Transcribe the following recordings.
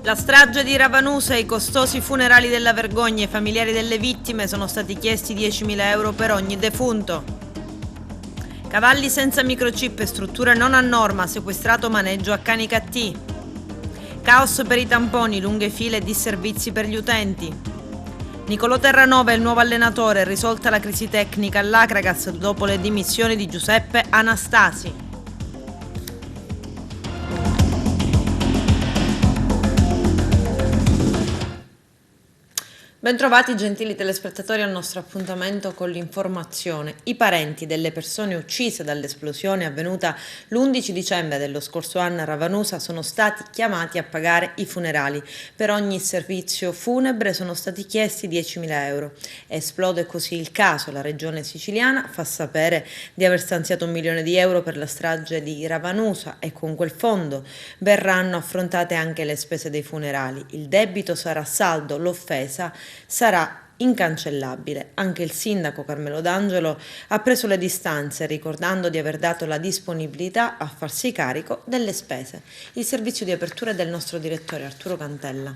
La strage di Ravanusa e i costosi funerali della vergogna ai familiari delle vittime sono stati chiesti 10.000 euro per ogni defunto. Cavalli senza microchip e strutture non a norma, sequestrato maneggio a Canicattì. Caos per i tamponi, lunghe file e disservizi per gli utenti. Nicolò Terranova è il nuovo allenatore, risolta la crisi tecnica all'Acragas dopo le dimissioni di Giuseppe Anastasi. Bentrovati gentili telespettatori al nostro appuntamento con l'informazione. I parenti delle persone uccise dall'esplosione avvenuta l'11 dicembre dello scorso anno a Ravanusa sono stati chiamati a pagare i funerali. Per ogni servizio funebre sono stati chiesti 10.000 euro. Esplode così il caso. La regione siciliana fa sapere di aver stanziato 1 milione di euro per la strage di Ravanusa e con quel fondo verranno affrontate anche le spese dei funerali. Il debito sarà saldo, l'offesa sarà incancellabile. Anche il sindaco Carmelo D'Angelo ha preso le distanze, ricordando di aver dato la disponibilità a farsi carico delle spese. Il servizio di apertura è del nostro direttore Arturo Cantella.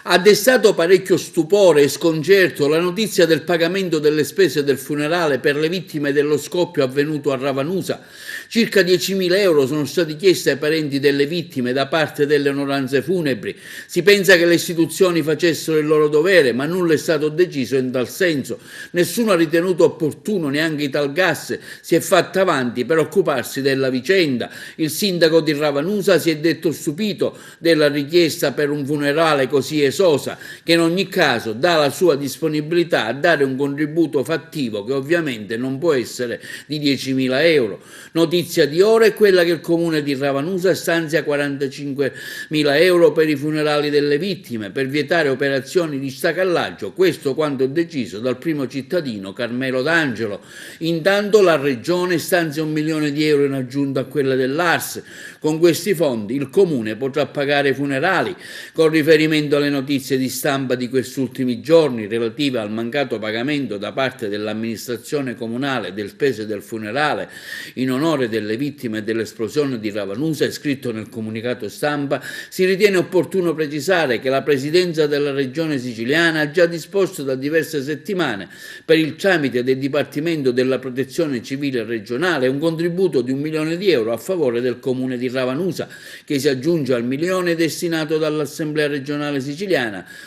Ha destato parecchio stupore e sconcerto la notizia del pagamento delle spese del funerale per le vittime dello scoppio avvenuto a Ravanusa. Circa 10.000 euro sono stati chiesti ai parenti delle vittime da parte delle onoranze funebri. Si pensa che le istituzioni facessero il loro dovere, ma nulla è stato deciso in tal senso. Nessuno ha ritenuto opportuno, neanche Italgas si è fatta avanti per occuparsi della vicenda. Il sindaco di Ravanusa si è detto stupito della richiesta per un funerale così esosa, che in ogni caso dà la sua disponibilità a dare un contributo fattivo che ovviamente non può essere di 10.000 euro. Notizia di ora è quella che il comune di Ravanusa stanzia 45.000 euro per i funerali delle vittime, per vietare operazioni di stacallaggio, questo quanto deciso dal primo cittadino Carmelo D'Angelo. Intanto la regione stanzia 1 milione di euro in aggiunta a quella dell'ARS. Con questi fondi il comune potrà pagare i funerali. Con riferimento alle notizie di stampa di questi ultimi giorni relative al mancato pagamento da parte dell'amministrazione comunale delle spese del funerale in onore delle vittime dell'esplosione di Ravanusa, è scritto nel comunicato stampa, si ritiene opportuno precisare che la Presidenza della Regione Siciliana ha già disposto da diverse settimane, per il tramite del Dipartimento della Protezione Civile regionale, un contributo di 1 milione di euro a favore del comune di Ravanusa, che si aggiunge al milione destinato dall'Assemblea regionale siciliana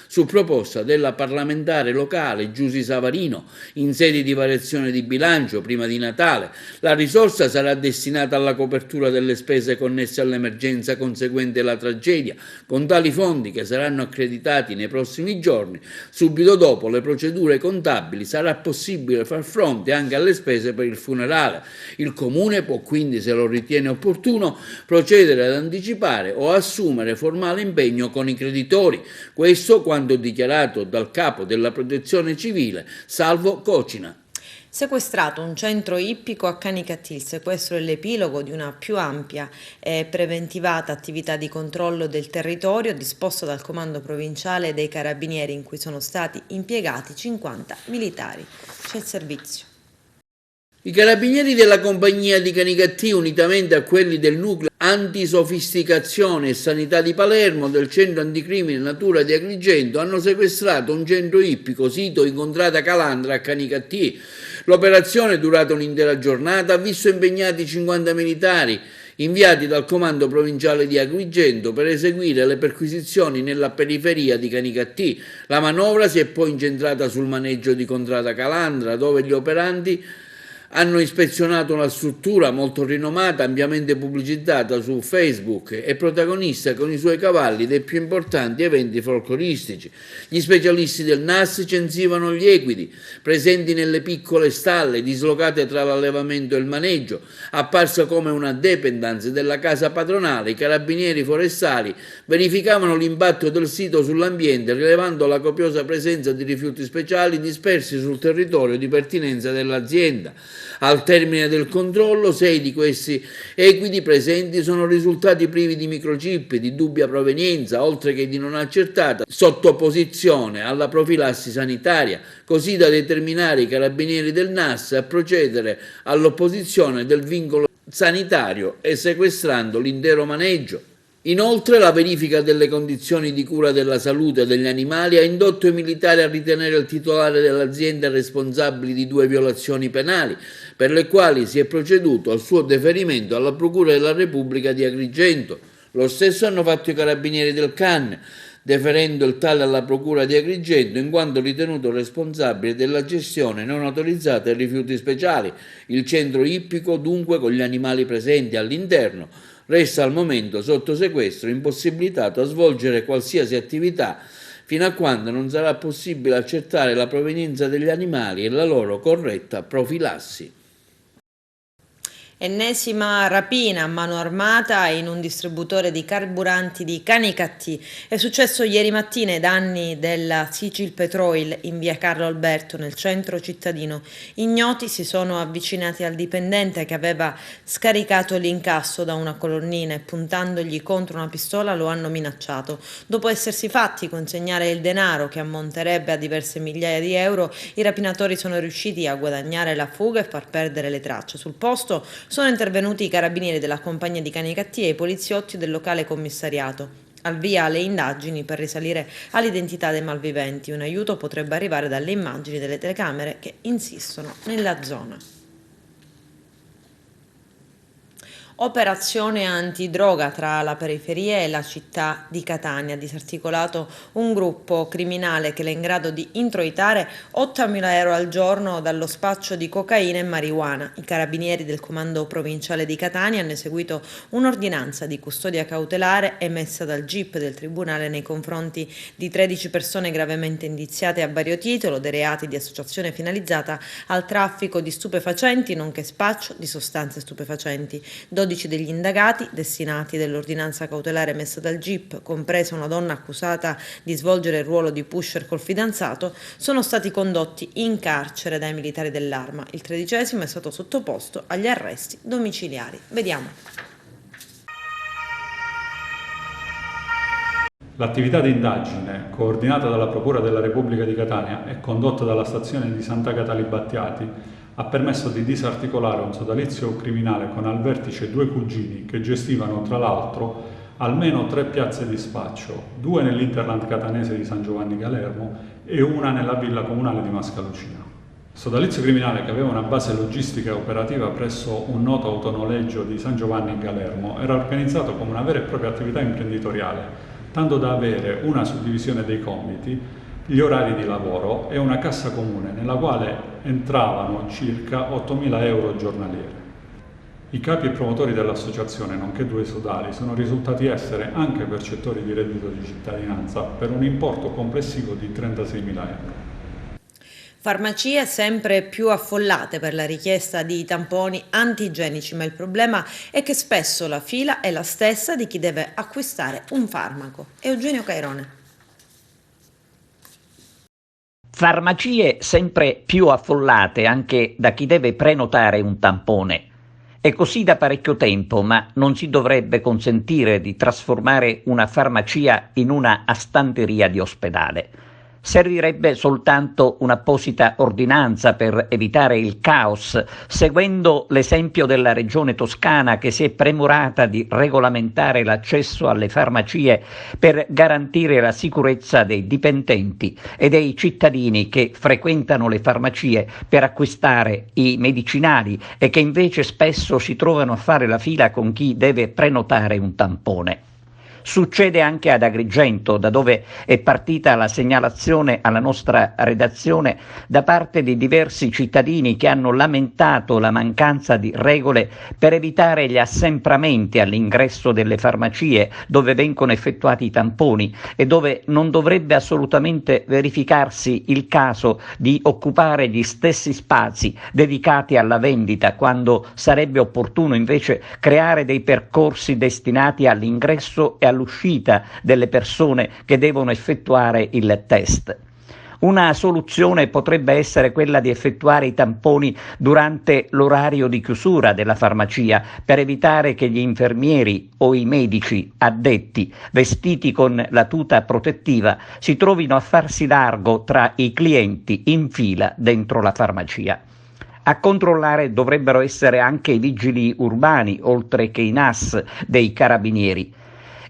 su proposta della parlamentare locale Giusy Savarino in sede di variazione di bilancio prima di Natale. La risorsa sarà destinata alla copertura delle spese connesse all'emergenza conseguente alla tragedia. Con tali fondi, che saranno accreditati nei prossimi giorni, subito dopo le procedure contabili sarà possibile far fronte anche alle spese per il funerale. Il comune può quindi, se lo ritiene opportuno, procedere ad anticipare o assumere formale impegno con i creditori. Questo quanto dichiarato dal capo della Protezione Civile, Salvo Cocina. Sequestrato un centro ippico a Canicattì. Il sequestro è l'epilogo di una più ampia e preventivata attività di controllo del territorio disposta dal Comando Provinciale dei Carabinieri, in cui sono stati impiegati 50 militari. C'è il servizio. I carabinieri della compagnia di Canicattì, unitamente a quelli del nucleo antisofisticazione e sanità di Palermo, del centro anticrimine Natura di Agrigento, hanno sequestrato un centro ippico sito in contrada Calandra a Canicattì. L'operazione, durata un'intera giornata, ha visto impegnati 50 militari inviati dal Comando Provinciale di Agrigento per eseguire le perquisizioni nella periferia di Canicattì. La manovra si è poi incentrata sul maneggio di contrada Calandra, dove gli operanti hanno ispezionato una struttura molto rinomata, ampiamente pubblicizzata su Facebook e protagonista con i suoi cavalli dei più importanti eventi folcloristici. Gli specialisti del NAS censivano gli equidi presenti nelle piccole stalle dislocate tra l'allevamento e il maneggio, apparsa come una dependance della casa padronale. I carabinieri forestali verificavano l'impatto del sito sull'ambiente, rilevando la copiosa presenza di rifiuti speciali dispersi sul territorio di pertinenza dell'azienda. Al termine del controllo, 6 di questi equidi presenti sono risultati privi di microchip di dubbia provenienza, oltre che di non accertata sottoposizione alla profilassi sanitaria, così da determinare i carabinieri del NAS a procedere all'opposizione del vincolo sanitario e sequestrando l'intero maneggio. Inoltre, la verifica delle condizioni di cura della salute degli animali ha indotto i militari a ritenere il titolare dell'azienda responsabile di 2 violazioni penali, per le quali si è proceduto al suo deferimento alla Procura della Repubblica di Agrigento. Lo stesso hanno fatto i carabinieri del CAN, deferendo il tale alla Procura di Agrigento in quanto ritenuto responsabile della gestione non autorizzata dei rifiuti speciali. Il centro ippico, dunque, con gli animali presenti all'interno, resta al momento sotto sequestro, impossibilitato a svolgere qualsiasi attività fino a quando non sarà possibile accertare la provenienza degli animali e la loro corretta profilassi. Ennesima rapina a mano armata in un distributore di carburanti di Canicattì. È successo ieri mattina ai danni della Sicil Petroil in via Carlo Alberto, nel centro cittadino. Ignoti si sono avvicinati al dipendente che aveva scaricato l'incasso da una colonnina e puntandogli contro una pistola lo hanno minacciato. Dopo essersi fatti consegnare il denaro, che ammonterebbe a diverse migliaia di euro, i rapinatori sono riusciti a guadagnare la fuga e far perdere le tracce. Sul posto sono intervenuti i carabinieri della compagnia di Canicattì e i poliziotti del locale commissariato. Al via le indagini per risalire all'identità dei malviventi. Un aiuto potrebbe arrivare dalle immagini delle telecamere che insistono nella zona. Operazione antidroga tra la periferia e la città di Catania. Disarticolato un gruppo criminale che è in grado di introitare 8.000 euro al giorno dallo spaccio di cocaina e marijuana. I carabinieri del comando provinciale di Catania hanno eseguito un'ordinanza di custodia cautelare emessa dal GIP del Tribunale nei confronti di 13 persone gravemente indiziate a vario titolo dei reati di associazione finalizzata al traffico di stupefacenti nonché spaccio di sostanze stupefacenti. 12 degli indagati, destinati dell'ordinanza cautelare emessa dal GIP, compresa una donna accusata di svolgere il ruolo di pusher col fidanzato, sono stati condotti in carcere dai militari dell'Arma. Il 13° è stato sottoposto agli arresti domiciliari. Vediamo. L'attività di indagine, coordinata dalla Procura della Repubblica di Catania e condotta dalla stazione di Sant'Agata Battiati, ha permesso di disarticolare un sodalizio criminale con al vertice 2 cugini che gestivano, tra l'altro, almeno 3 piazze di spaccio, 2 nell'Interland catanese di San Giovanni Galermo e una nella villa comunale di Mascalucina. Sodalizio criminale che aveva una base logistica e operativa presso un noto autonoleggio di San Giovanni Galermo era organizzato come una vera e propria attività imprenditoriale, tanto da avere una suddivisione dei compiti, gli orari di lavoro e una cassa comune nella quale entravano circa 8.000 euro giornalieri. I capi e promotori dell'associazione, nonché 2 sodali, sono risultati essere anche percettori di reddito di cittadinanza per un importo complessivo di 36.000 euro. Farmacie sempre più affollate per la richiesta di tamponi antigenici, ma il problema è che spesso la fila è la stessa di chi deve acquistare un farmaco. Eugenio Cairone. Farmacie sempre più affollate anche da chi deve prenotare un tampone. È così da parecchio tempo, ma non si dovrebbe consentire di trasformare una farmacia in una astanteria di ospedale. Servirebbe soltanto un'apposita ordinanza per evitare il caos, seguendo l'esempio della Regione Toscana che si è premurata di regolamentare l'accesso alle farmacie per garantire la sicurezza dei dipendenti e dei cittadini che frequentano le farmacie per acquistare i medicinali e che invece spesso si trovano a fare la fila con chi deve prenotare un tampone. Succede anche ad Agrigento, da dove è partita la segnalazione alla nostra redazione da parte di diversi cittadini che hanno lamentato la mancanza di regole per evitare gli assembramenti all'ingresso delle farmacie dove vengono effettuati i tamponi e dove non dovrebbe assolutamente verificarsi il caso di occupare gli stessi spazi dedicati alla vendita, quando sarebbe opportuno invece creare dei percorsi destinati all'ingresso e all'uscita delle persone che devono effettuare il test. Una soluzione potrebbe essere quella di effettuare i tamponi durante l'orario di chiusura della farmacia per evitare che gli infermieri o i medici addetti, vestiti con la tuta protettiva, si trovino a farsi largo tra i clienti in fila dentro la farmacia. A controllare dovrebbero essere anche i vigili urbani, oltre che i NAS dei carabinieri.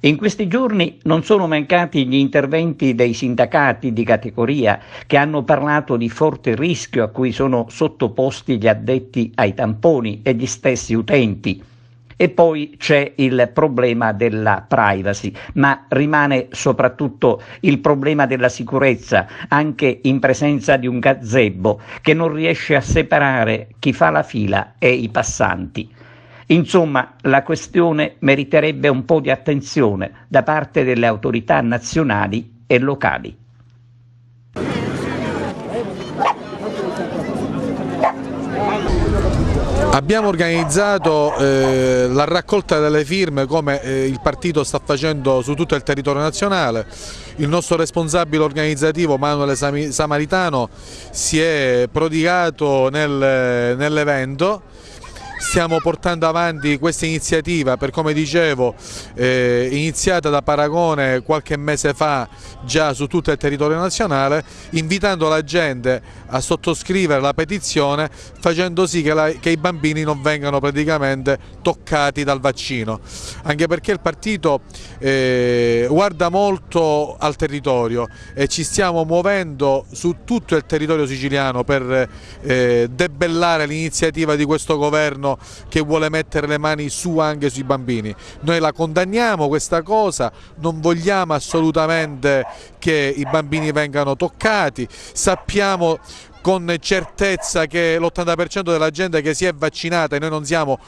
In questi giorni non sono mancati gli interventi dei sindacati di categoria che hanno parlato di forte rischio a cui sono sottoposti gli addetti ai tamponi e gli stessi utenti. E poi c'è il problema della privacy, ma rimane soprattutto il problema della sicurezza, anche in presenza di un gazebo che non riesce a separare chi fa la fila e i passanti. Insomma, la questione meriterebbe un po' di attenzione da parte delle autorità nazionali e locali. Abbiamo organizzato la raccolta delle firme come il partito sta facendo su tutto il territorio nazionale. Il nostro responsabile organizzativo Manuele Samaritano si è prodigato nell'evento. Stiamo portando avanti questa iniziativa per, come dicevo, iniziata da Paragone qualche mese fa già su tutto il territorio nazionale, invitando la gente a sottoscrivere la petizione, facendo sì che i bambini non vengano praticamente toccati dal vaccino, anche perché il partito guarda molto al territorio e ci stiamo muovendo su tutto il territorio siciliano per debellare l'iniziativa di questo governo che vuole mettere le mani su anche sui bambini. Noi la condanniamo questa cosa, non vogliamo assolutamente che i bambini vengano toccati, sappiamo con certezza che l'80% della gente che si è vaccinata, e noi non siamo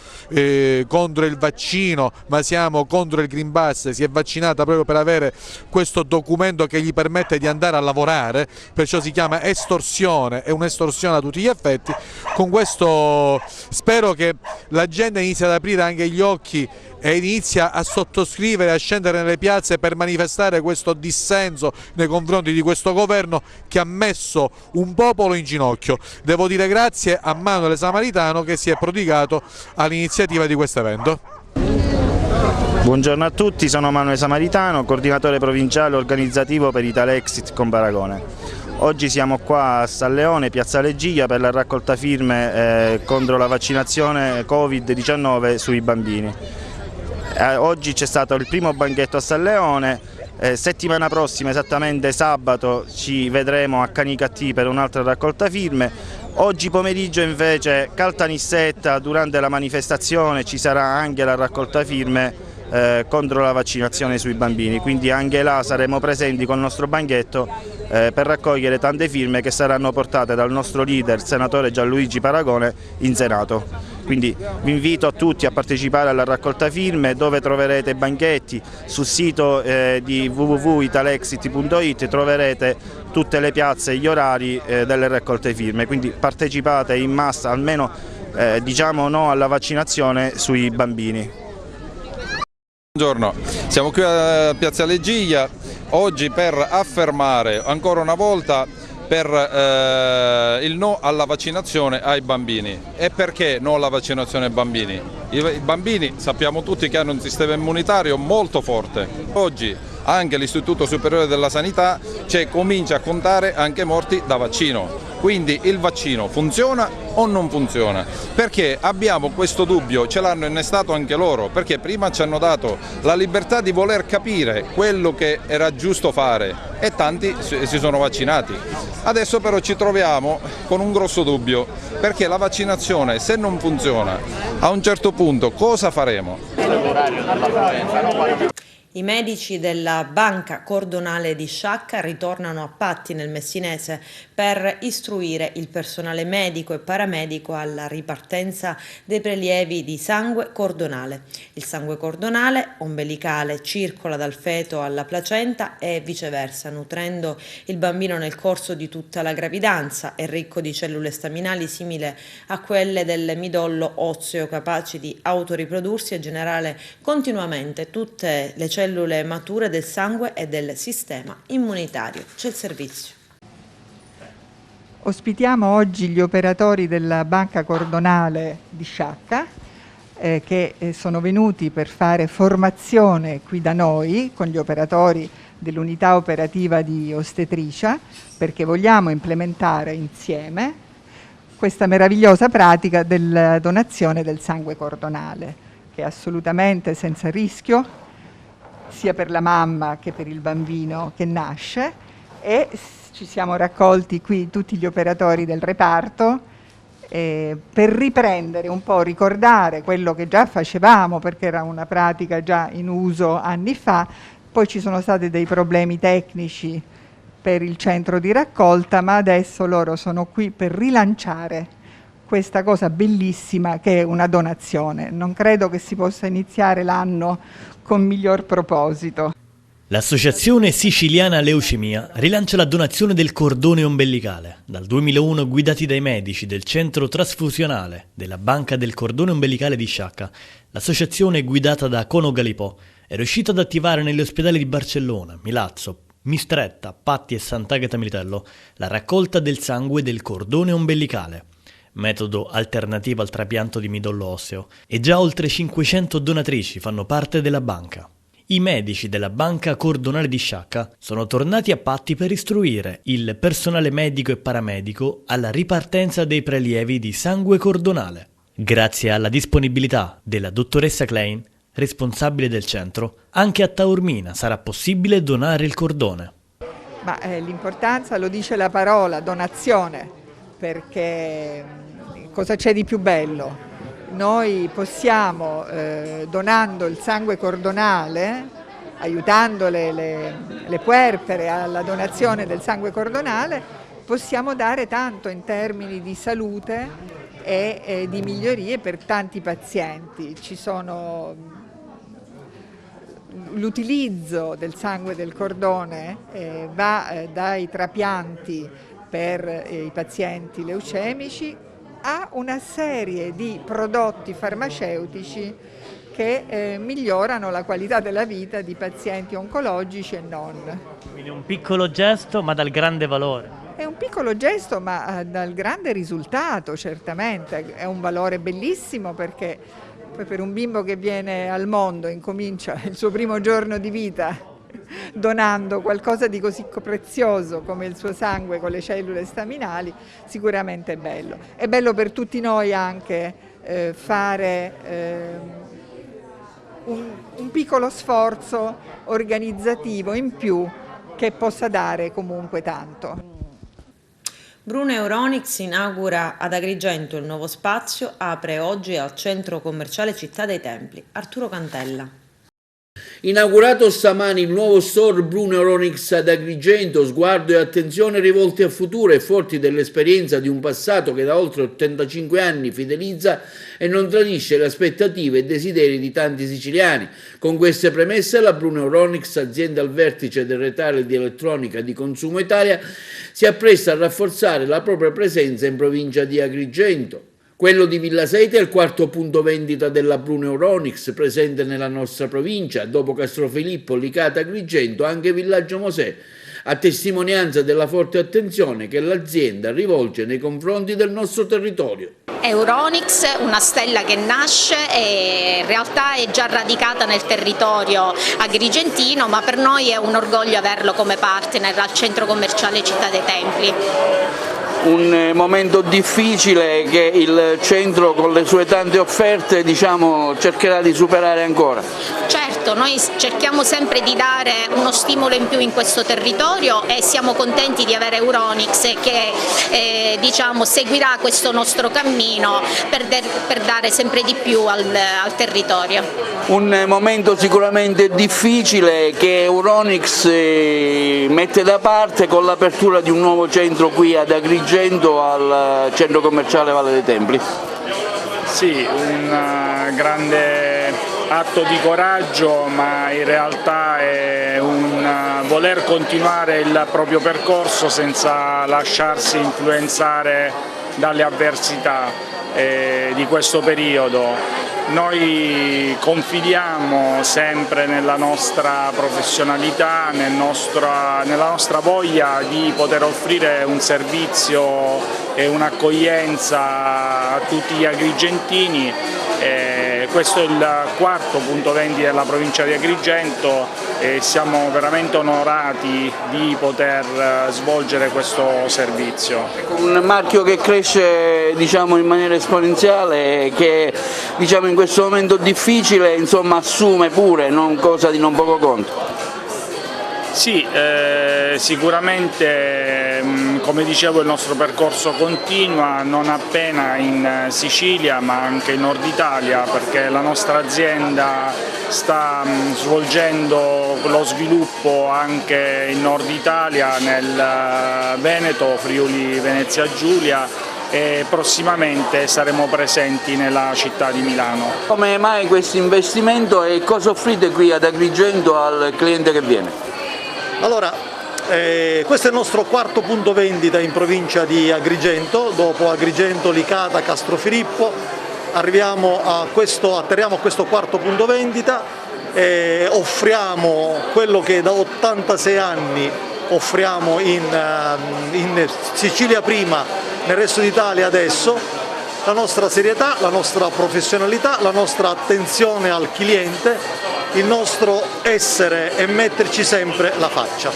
contro il vaccino ma siamo contro il Green Pass, si è vaccinata proprio per avere questo documento che gli permette di andare a lavorare, perciò si chiama estorsione, è un'estorsione a tutti gli effetti. Con questo spero che la gente inizi ad aprire anche gli occhi e inizia a sottoscrivere, a scendere nelle piazze per manifestare questo dissenso nei confronti di questo governo che ha messo un popolo in ginocchio. Devo dire grazie a Manuele Samaritano che si è prodigato all'iniziativa di questo evento. Buongiorno a tutti, sono Manuele Samaritano, coordinatore provinciale organizzativo per Italexit con Paragone. Oggi siamo qua a San Leone, Piazza Legiglia, per la raccolta firme contro la vaccinazione Covid-19 sui bambini. Oggi c'è stato il primo banchetto a San Leone, settimana prossima, esattamente sabato, ci vedremo a Canicattì per un'altra raccolta firme. Oggi pomeriggio invece Caltanissetta, durante la manifestazione ci sarà anche la raccolta firme contro la vaccinazione sui bambini, quindi anche là saremo presenti con il nostro banchetto per raccogliere tante firme che saranno portate dal nostro leader, senatore Gianluigi Paragone, in Senato. Quindi vi invito a tutti a partecipare alla raccolta firme, dove troverete banchetti. Sul sito di www.italexit.it troverete tutte le piazze e gli orari delle raccolte firme, quindi partecipate in massa, almeno diciamo no alla vaccinazione sui bambini. Buongiorno, siamo qui a Piazza Legiglia oggi per affermare ancora una volta il no alla vaccinazione ai bambini. E perché no alla vaccinazione ai bambini? I bambini sappiamo tutti che hanno un sistema immunitario molto forte. Oggi anche l'Istituto Superiore della Sanità comincia a contare anche morti da vaccino. Quindi il vaccino funziona o non funziona? Perché abbiamo questo dubbio, ce l'hanno innestato anche loro, perché prima ci hanno dato la libertà di voler capire quello che era giusto fare e tanti si sono vaccinati. Adesso però ci troviamo con un grosso dubbio, perché la vaccinazione, se non funziona, a un certo punto cosa faremo? I medici della Banca Cordonale di Sciacca ritornano a Patti nel Messinese per istruire il personale medico e paramedico alla ripartenza dei prelievi di sangue cordonale. Il sangue cordonale ombelicale circola dal feto alla placenta e viceversa, nutrendo il bambino nel corso di tutta la gravidanza. È ricco di cellule staminali simili a quelle del midollo osseo, capaci di autoriprodursi e generare continuamente tutte le cellule mature del sangue e del sistema immunitario. C'è il servizio. Ospitiamo oggi gli operatori della Banca Cordonale di Sciacca che sono venuti per fare formazione qui da noi con gli operatori dell'unità operativa di ostetricia, perché vogliamo implementare insieme questa meravigliosa pratica della donazione del sangue cordonale, che è assolutamente senza rischio, sia per la mamma che per il bambino che nasce, e ci siamo raccolti qui tutti gli operatori del reparto per riprendere un po', ricordare quello che già facevamo, perché era una pratica già in uso anni fa. Poi ci sono stati dei problemi tecnici per il centro di raccolta, ma adesso loro sono qui per rilanciare questa cosa bellissima che è una donazione. Non credo che si possa iniziare l'anno con miglior proposito. L'Associazione Siciliana Leucemia rilancia la donazione del cordone ombelicale. Dal 2001, guidati dai medici del centro trasfusionale della Banca del Cordone Ombelicale di Sciacca, l'associazione guidata da Cono Galipò è riuscita ad attivare negli ospedali di Barcellona, Milazzo, Mistretta, Patti e Sant'Agata Militello la raccolta del sangue del cordone ombelicale, metodo alternativo al trapianto di midollo osseo, e già oltre 500 donatrici fanno parte della banca. I medici della Banca Cordonale di Sciacca sono tornati a Patti per istruire il personale medico e paramedico alla ripartenza dei prelievi di sangue cordonale. Grazie alla disponibilità della dottoressa Klein, responsabile del centro, anche a Taormina sarà possibile donare il cordone. Ma l'importanza lo dice la parola, donazione, perché cosa c'è di più bello? Noi possiamo, donando il sangue cordonale, aiutando le puerpere alla donazione del sangue cordonale, possiamo dare tanto in termini di salute e di migliorie per tanti pazienti. Ci sono l'utilizzo del sangue del cordone, va dai trapianti per i pazienti leucemici a una serie di prodotti farmaceutici che migliorano la qualità della vita di pazienti oncologici e non. Quindi un piccolo gesto ma dal grande valore. È un piccolo gesto ma dal grande risultato, certamente. È un valore bellissimo, perché poi per un bimbo che viene al mondo, incomincia il suo primo giorno di vita donando qualcosa di così prezioso come il suo sangue con le cellule staminali, sicuramente è bello. È bello per tutti noi anche fare un piccolo sforzo organizzativo in più che possa dare comunque tanto. Bruno Euronics inaugura ad Agrigento il nuovo spazio, apre oggi al centro commerciale Città dei Templi. Arturo Cantella. Inaugurato stamani il nuovo store Bruno Euronics ad Agrigento, sguardo e attenzione rivolti al futuro e forti dell'esperienza di un passato che da oltre 85 anni fidelizza e non tradisce le aspettative e desideri di tanti siciliani. Con queste premesse la Bruno Euronics, azienda al vertice del retail di elettronica di Consumo Italia, si appresta a rafforzare la propria presenza in provincia di Agrigento. Quello di Villa Sete è il quarto punto vendita della Bruno Euronics presente nella nostra provincia, dopo Castrofilippo, Licata, Agrigento, anche Villaggio Mosè, a testimonianza della forte attenzione che l'azienda rivolge nei confronti del nostro territorio. Euronics, una stella che nasce e in realtà è già radicata nel territorio agrigentino, ma per noi è un orgoglio averlo come partner al centro commerciale Città dei Templi. Un momento difficile che il centro con le sue tante offerte cercherà di superare ancora. Certo, noi cerchiamo sempre di dare uno stimolo in più in questo territorio e siamo contenti di avere Euronics che seguirà questo nostro cammino per dare sempre di più al territorio. Un momento sicuramente difficile che Euronics mette da parte con l'apertura di un nuovo centro qui ad Agrigento al centro commerciale Valle dei Templi. Sì, un grande atto di coraggio, ma in realtà è un voler continuare il proprio percorso senza lasciarsi influenzare dalle avversità di questo periodo. Noi confidiamo sempre nella nostra professionalità, nella nostra voglia di poter offrire un servizio e un'accoglienza a tutti gli agrigentini. questo è il quarto punto vendita della provincia di Agrigento e siamo veramente onorati di poter svolgere questo servizio. Un marchio che cresce in maniera esponenziale e che in questo momento difficile assume pure, cosa di non poco conto. Sì, sicuramente come dicevo il nostro percorso continua non appena in Sicilia ma anche in Nord Italia, perché la nostra azienda sta svolgendo lo sviluppo anche in Nord Italia, nel Veneto, Friuli Venezia Giulia, e prossimamente saremo presenti nella città di Milano. Come mai questo investimento e cosa offrite qui ad Agrigento al cliente che viene? Allora, questo è il nostro quarto punto vendita in provincia di Agrigento, dopo Agrigento, Licata, Castrofilippo, atterriamo a questo quarto punto vendita e offriamo quello che da 86 anni offriamo in Sicilia prima, nel resto d'Italia adesso, la nostra serietà, la nostra professionalità, la nostra attenzione al cliente, il nostro essere e metterci sempre la faccia.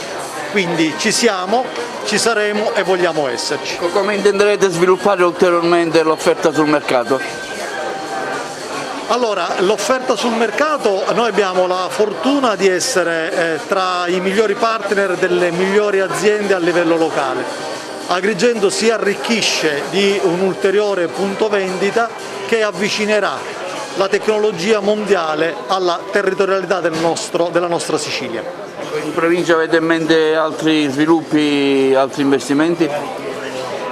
Quindi ci siamo, ci saremo e vogliamo esserci. Come intenderete sviluppare ulteriormente l'offerta sul mercato? Allora, l'offerta sul mercato, noi abbiamo la fortuna di essere tra i migliori partner delle migliori aziende a livello locale. Agrigento si arricchisce di un ulteriore punto vendita che avvicinerà la tecnologia mondiale alla territorialità della nostra Sicilia. In provincia avete in mente altri sviluppi, altri investimenti?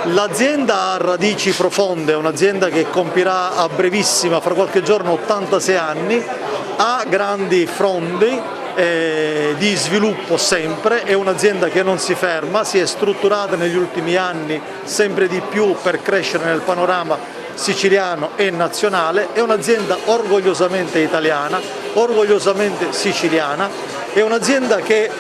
L'azienda ha radici profonde, è un'azienda che compirà a brevissima, fra qualche giorno, 86 anni, ha grandi frondi di sviluppo sempre, è un'azienda che non si ferma, si è strutturata negli ultimi anni sempre di più per crescere nel panorama siciliano e nazionale, è un'azienda orgogliosamente italiana, orgogliosamente siciliana, è un'azienda che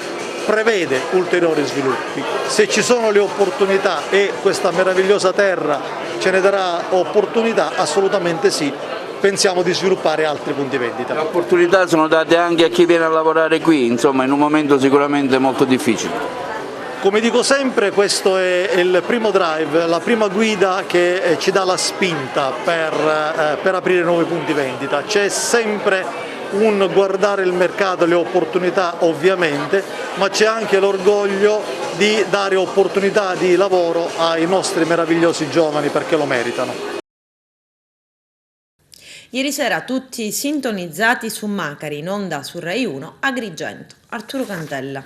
prevede ulteriori sviluppi. Se ci sono le opportunità e questa meravigliosa terra ce ne darà opportunità, assolutamente sì, pensiamo di sviluppare altri punti vendita. Le opportunità sono date anche a chi viene a lavorare qui, in un momento sicuramente molto difficile. Come dico sempre, questo è il primo drive, la prima guida che ci dà la spinta per aprire nuovi punti vendita. C'è sempre un guardare il mercato, le opportunità ovviamente, ma c'è anche l'orgoglio di dare opportunità di lavoro ai nostri meravigliosi giovani perché lo meritano. Ieri sera tutti sintonizzati su Macari, in onda su Rai 1, Agrigento. Arturo Cantella.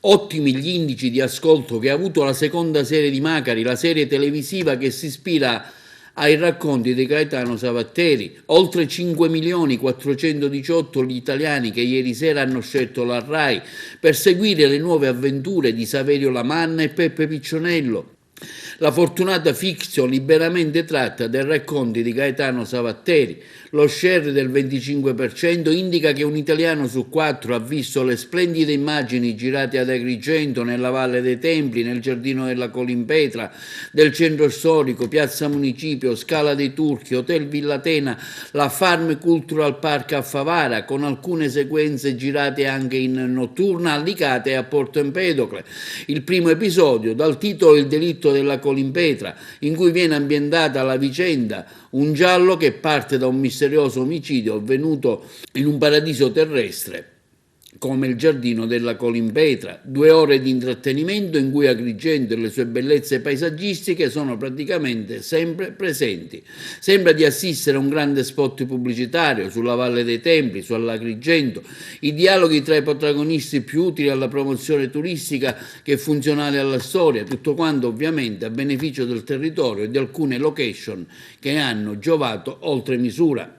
Ottimi gli indici di ascolto che ha avuto la seconda serie di Macari, la serie televisiva che si ispira ai racconti di Gaetano Savatteri. Oltre 5.418.000 gli italiani che ieri sera hanno scelto la Rai per seguire le nuove avventure di Saverio Lamanna e Peppe Piccionello. La fortunata fiction liberamente tratta dai racconti di Gaetano Savatteri. Lo share del 25% indica che un italiano su 4 ha visto le splendide immagini girate ad Agrigento, nella Valle dei Templi, nel Giardino della Colimpetra, del centro storico, Piazza Municipio, Scala dei Turchi, Hotel Villatena, la Farm Cultural Park a Favara, con alcune sequenze girate anche in notturna a Licata e a Porto Empedocle. Il primo episodio, dal titolo Il delitto della Colimpetra, in cui viene ambientata la vicenda, un giallo che parte da un misterioso omicidio avvenuto in un paradiso terrestre come il Giardino della Colimpetra. 2 ore di intrattenimento in cui Agrigento e le sue bellezze paesaggistiche sono praticamente sempre presenti. Sembra di assistere a un grande spot pubblicitario sulla Valle dei Templi, su Agrigento, i dialoghi tra i protagonisti più utili alla promozione turistica che funzionali alla storia, tutto quanto ovviamente a beneficio del territorio e di alcune location che hanno giovato oltre misura,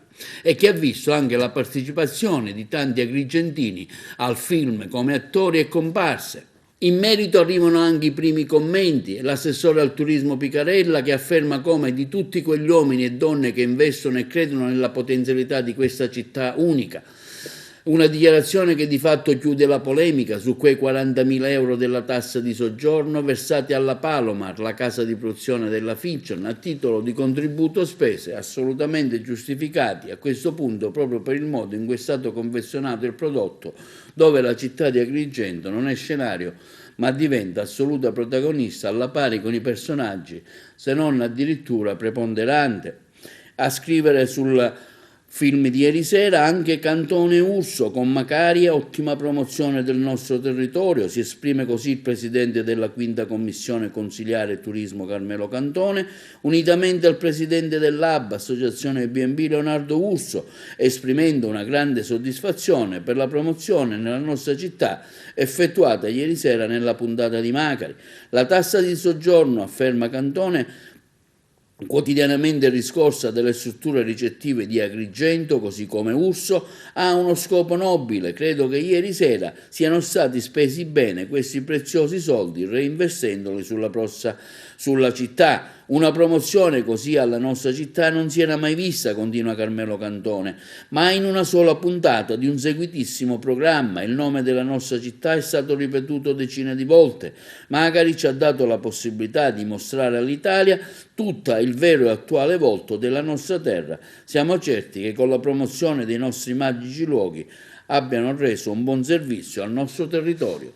e che ha visto anche la partecipazione di tanti agrigentini al film come attori e comparse. In merito arrivano anche i primi commenti, l'assessore al turismo Picarella che afferma come di tutti quegli uomini e donne che investono e credono nella potenzialità di questa città unica, Una dichiarazione che di fatto chiude la polemica su quei 40.000 euro della tassa di soggiorno versati alla Palomar, la casa di produzione della Fiction, a titolo di contributo spese assolutamente giustificati a questo punto proprio per il modo in cui è stato confezionato il prodotto, dove la città di Agrigento non è scenario ma diventa assoluta protagonista alla pari con i personaggi, se non addirittura preponderante. A scrivere sul film di ieri sera anche Cantone Urso con Macaria, ottima promozione del nostro territorio, si esprime così il presidente della quinta commissione consiliare turismo Carmelo Cantone, unitamente al presidente dell'AB, associazione B&B Leonardo Urso, esprimendo una grande soddisfazione per la promozione nella nostra città effettuata ieri sera nella puntata di Macari. La tassa di soggiorno, afferma Cantone, quotidianamente riscorsa dalle strutture ricettive di Agrigento, così come Urso, ha uno scopo nobile. Credo che ieri sera siano stati spesi bene questi preziosi soldi, reinvestendoli sulla città. Una promozione così alla nostra città non si era mai vista, continua Carmelo Cantone, ma in una sola puntata di un seguitissimo programma. Il nome della nostra città è stato ripetuto decine di volte. Macari ci ha dato la possibilità di mostrare all'Italia tutta il vero e attuale volto della nostra terra. Siamo certi che con la promozione dei nostri magici luoghi abbiano reso un buon servizio al nostro territorio.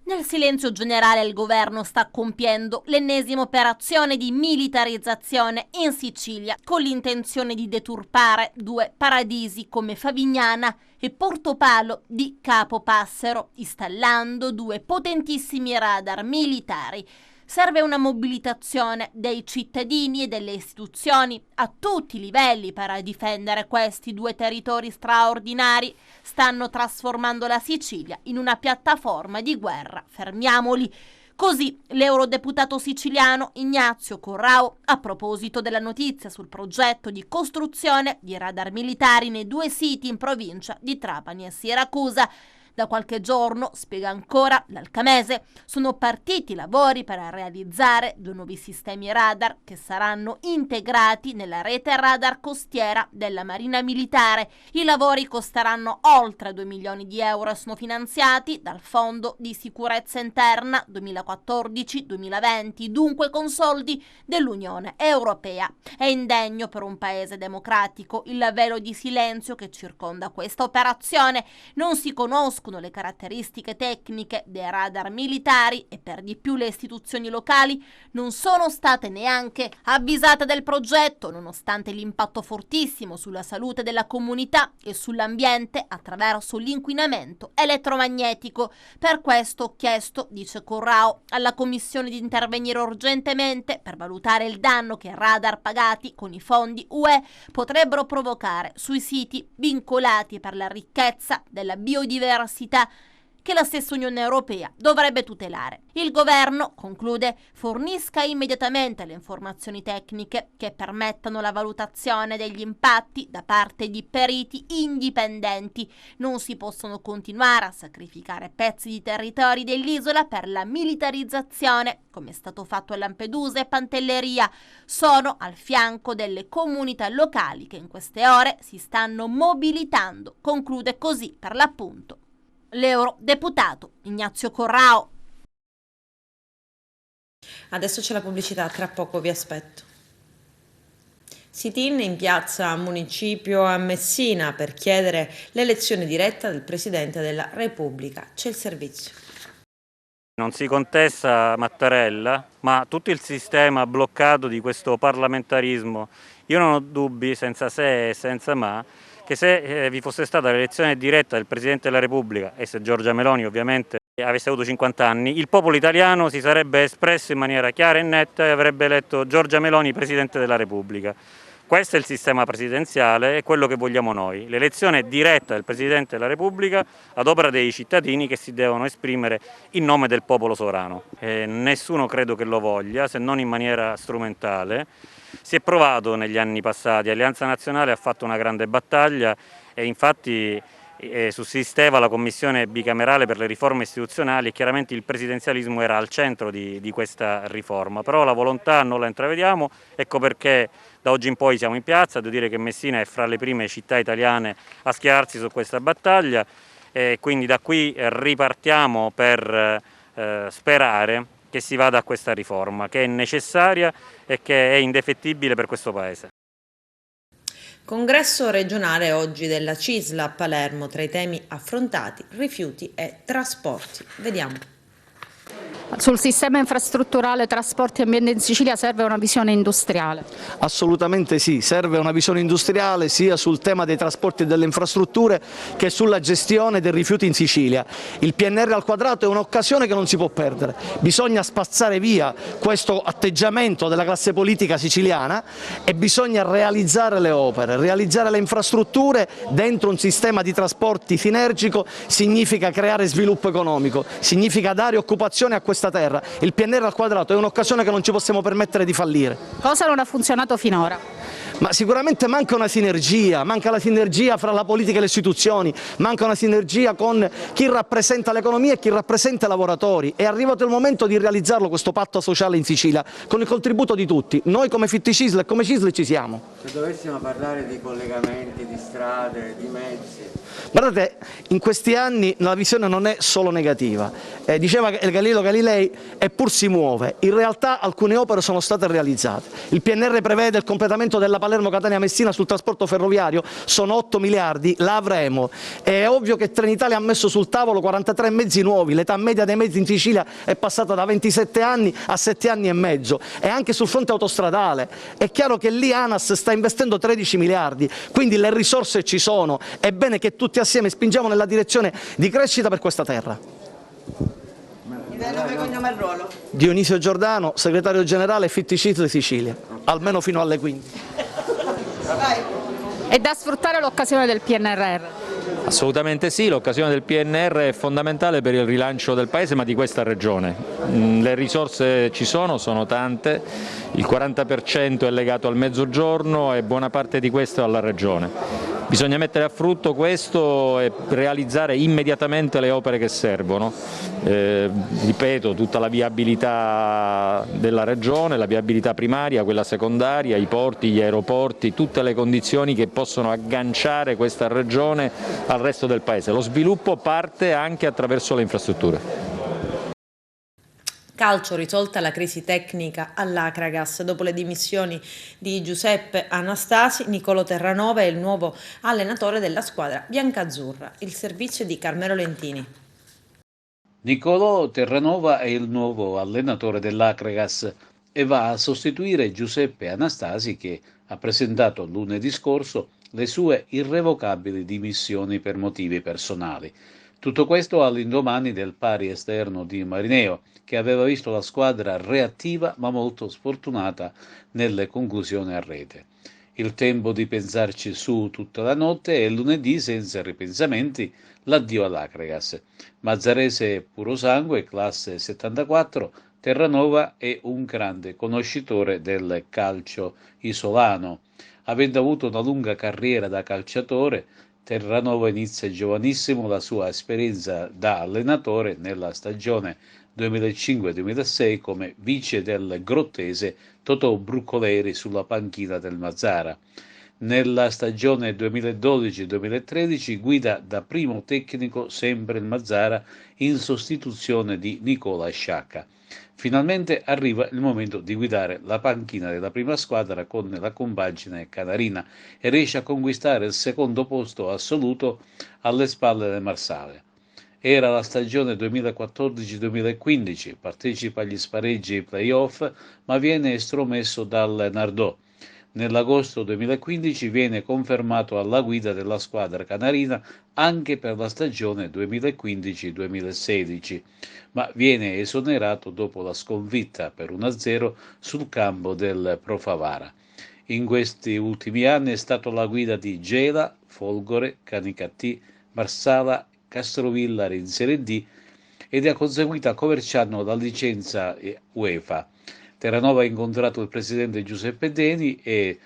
Nel silenzio generale il governo sta compiendo l'ennesima operazione di militarizzazione in Sicilia con l'intenzione di deturpare due paradisi come Favignana e Portopalo di Capopassero, installando due potentissimi radar militari. Serve una mobilitazione dei cittadini e delle istituzioni a tutti i livelli per difendere questi due territori straordinari. Stanno trasformando la Sicilia in una piattaforma di guerra. Fermiamoli. Così l'eurodeputato siciliano Ignazio Corrao, a proposito della notizia sul progetto di costruzione di radar militari nei due siti in provincia di Trapani e Siracusa. Da qualche giorno, spiega ancora l'Alcamese, sono partiti i lavori per realizzare due nuovi sistemi radar che saranno integrati nella rete radar costiera della Marina Militare. I lavori costeranno oltre 2 milioni di euro e sono finanziati dal Fondo di Sicurezza Interna 2014-2020, dunque con soldi dell'Unione Europea. È indegno per un paese democratico il velo di silenzio che circonda questa operazione. Non si conoscono le caratteristiche tecniche dei radar militari e per di più le istituzioni locali non sono state neanche avvisate del progetto, nonostante l'impatto fortissimo sulla salute della comunità e sull'ambiente attraverso l'inquinamento elettromagnetico. Per questo ho chiesto, dice Corrao, alla Commissione di intervenire urgentemente per valutare il danno che i radar pagati con i fondi UE potrebbero provocare sui siti vincolati per la ricchezza della biodiversità che la stessa Unione Europea dovrebbe tutelare. Il governo, conclude, fornisca immediatamente le informazioni tecniche che permettano la valutazione degli impatti da parte di periti indipendenti. Non si possono continuare a sacrificare pezzi di territori dell'isola per la militarizzazione, come è stato fatto a Lampedusa e Pantelleria. Sono al fianco delle comunità locali che in queste ore si stanno mobilitando. Conclude così, per l'appunto, l'eurodeputato Ignazio Corrao. Adesso c'è la pubblicità, tra poco vi aspetto. Sit-in in piazza Municipio a Messina per chiedere l'elezione diretta del Presidente della Repubblica. C'è il servizio. Non si contesta Mattarella, ma tutto il sistema bloccato di questo parlamentarismo. Io non ho dubbi, senza se e senza ma, che se vi fosse stata l'elezione diretta del Presidente della Repubblica e se Giorgia Meloni ovviamente avesse avuto 50 anni, il popolo italiano si sarebbe espresso in maniera chiara e netta e avrebbe eletto Giorgia Meloni Presidente della Repubblica. Questo è il sistema presidenziale e quello che vogliamo noi, l'elezione diretta del Presidente della Repubblica ad opera dei cittadini che si devono esprimere in nome del popolo sovrano. Nessuno credo che lo voglia, se non in maniera strumentale. Si è provato negli anni passati, Alleanza Nazionale ha fatto una grande battaglia e infatti sussisteva la commissione bicamerale per le riforme istituzionali e chiaramente il presidenzialismo era al centro di questa riforma, però la volontà non la intravediamo, ecco perché da oggi in poi siamo in piazza. Devo dire che Messina è fra le prime città italiane a schierarsi su questa battaglia e quindi da qui ripartiamo per sperare che si vada a questa riforma che è necessaria e che è indefettibile per questo Paese. Congresso regionale oggi della CISL a Palermo, tra i temi affrontati rifiuti e trasporti. Vediamo. Sul sistema infrastrutturale trasporti e ambiente in Sicilia serve una visione industriale? Assolutamente sì, serve una visione industriale sia sul tema dei trasporti e delle infrastrutture che sulla gestione dei rifiuti in Sicilia. Il PNR al quadrato è un'occasione che non si può perdere, bisogna spazzare via questo atteggiamento della classe politica siciliana e bisogna realizzare le opere, realizzare le infrastrutture dentro un sistema di trasporti sinergico significa creare sviluppo economico, significa dare occupazione a questa terra. Il PNR al quadrato è un'occasione che non ci possiamo permettere di fallire. Cosa non ha funzionato finora? Ma sicuramente manca una sinergia, manca la sinergia fra la politica e le istituzioni, manca una sinergia con chi rappresenta l'economia e chi rappresenta i lavoratori. È arrivato il momento di realizzarlo questo patto sociale in Sicilia, con il contributo di tutti. Noi come Fitti CISL e come CISL ci siamo. Se dovessimo parlare di collegamenti, di strade, di mezzi... Guardate, in questi anni la visione non è solo negativa, diceva che Galileo Galilei eppur si muove, in realtà alcune opere sono state realizzate, il PNR prevede il completamento della Palermo-Catania-Messina sul trasporto ferroviario, sono 8 miliardi, la avremo, è ovvio che Trenitalia ha messo sul tavolo 43 mezzi nuovi, l'età media dei mezzi in Sicilia è passata da 27 anni a 7 anni e mezzo e anche sul fronte autostradale, è chiaro che lì ANAS sta investendo 13 miliardi, quindi le risorse ci sono, è bene che tutti assieme spingiamo nella direzione di crescita per questa terra. Dionisio Giordano, segretario generale Fitti CISL Sicilia, almeno fino alle 15. È da sfruttare l'occasione del PNRR? Assolutamente sì, l'occasione del PNR è fondamentale per il rilancio del Paese ma di questa regione. Le risorse ci sono tante, il 40% è legato al Mezzogiorno e buona parte di questo alla regione. Bisogna mettere a frutto questo e realizzare immediatamente le opere che servono. Ripeto, tutta la viabilità della regione, la viabilità primaria, quella secondaria, i porti, gli aeroporti, tutte le condizioni che possono agganciare questa regione al resto del Paese. Lo sviluppo parte anche attraverso le infrastrutture. Calcio, risolta la crisi tecnica all'Acragas. Dopo le dimissioni di Giuseppe Anastasi, Nicolò Terranova è il nuovo allenatore della squadra biancazzurra. Il servizio di Carmelo Lentini. Nicolò Terranova è il nuovo allenatore dell'Acragas e va a sostituire Giuseppe Anastasi che ha presentato lunedì scorso le sue irrevocabili dimissioni per motivi personali. Tutto questo all'indomani del pari esterno di Marineo, che aveva visto la squadra reattiva ma molto sfortunata nelle conclusioni a rete. Il tempo di pensarci su tutta la notte e lunedì, senza ripensamenti, l'addio all'Acragas. Mazzarese puro sangue, classe 74, Terranova è un grande conoscitore del calcio isolano. Avendo avuto una lunga carriera da calciatore, Terranova inizia giovanissimo la sua esperienza da allenatore nella stagione 2005-2006 come vice del grottese Totò Bruccoleri sulla panchina del Mazzara. Nella stagione 2012-2013 guida da primo tecnico sempre il Mazzara in sostituzione di Nicola Sciacca. Finalmente arriva il momento di guidare la panchina della prima squadra con la compagine canarina e riesce a conquistare il secondo posto assoluto alle spalle del Marsale. Era la stagione 2014-2015, partecipa agli spareggi e ai play-off, ma viene estromesso dal Nardò. Nell'agosto 2015 viene confermato alla guida della squadra canarina anche per la stagione 2015-2016, ma viene esonerato dopo la sconfitta per 1-0 sul campo del Pro Favara. In questi ultimi anni è stato alla guida di Gela, Folgore, Canicattì, Marsala, Castrovillari in Serie D ed ha conseguito a Coverciano la licenza UEFA. Terranova ha incontrato il presidente Giuseppe Deni e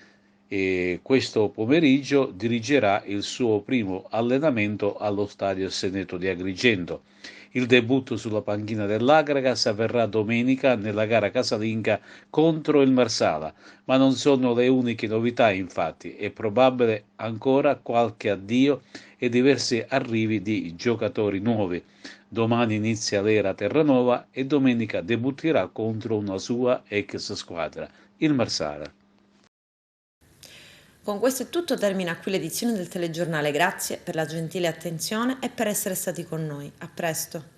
e questo pomeriggio dirigerà il suo primo allenamento allo stadio Seneto di Agrigento. Il debutto sulla panchina dell'Agragas avverrà domenica nella gara casalinga contro il Marsala, ma non sono le uniche novità, infatti è probabile ancora qualche addio e diversi arrivi di giocatori nuovi. Domani inizia l'era Terranova e domenica debutterà contro una sua ex squadra, il Marsala. Con questo è tutto, termina qui l'edizione del telegiornale. Grazie per la gentile attenzione e per essere stati con noi. A presto.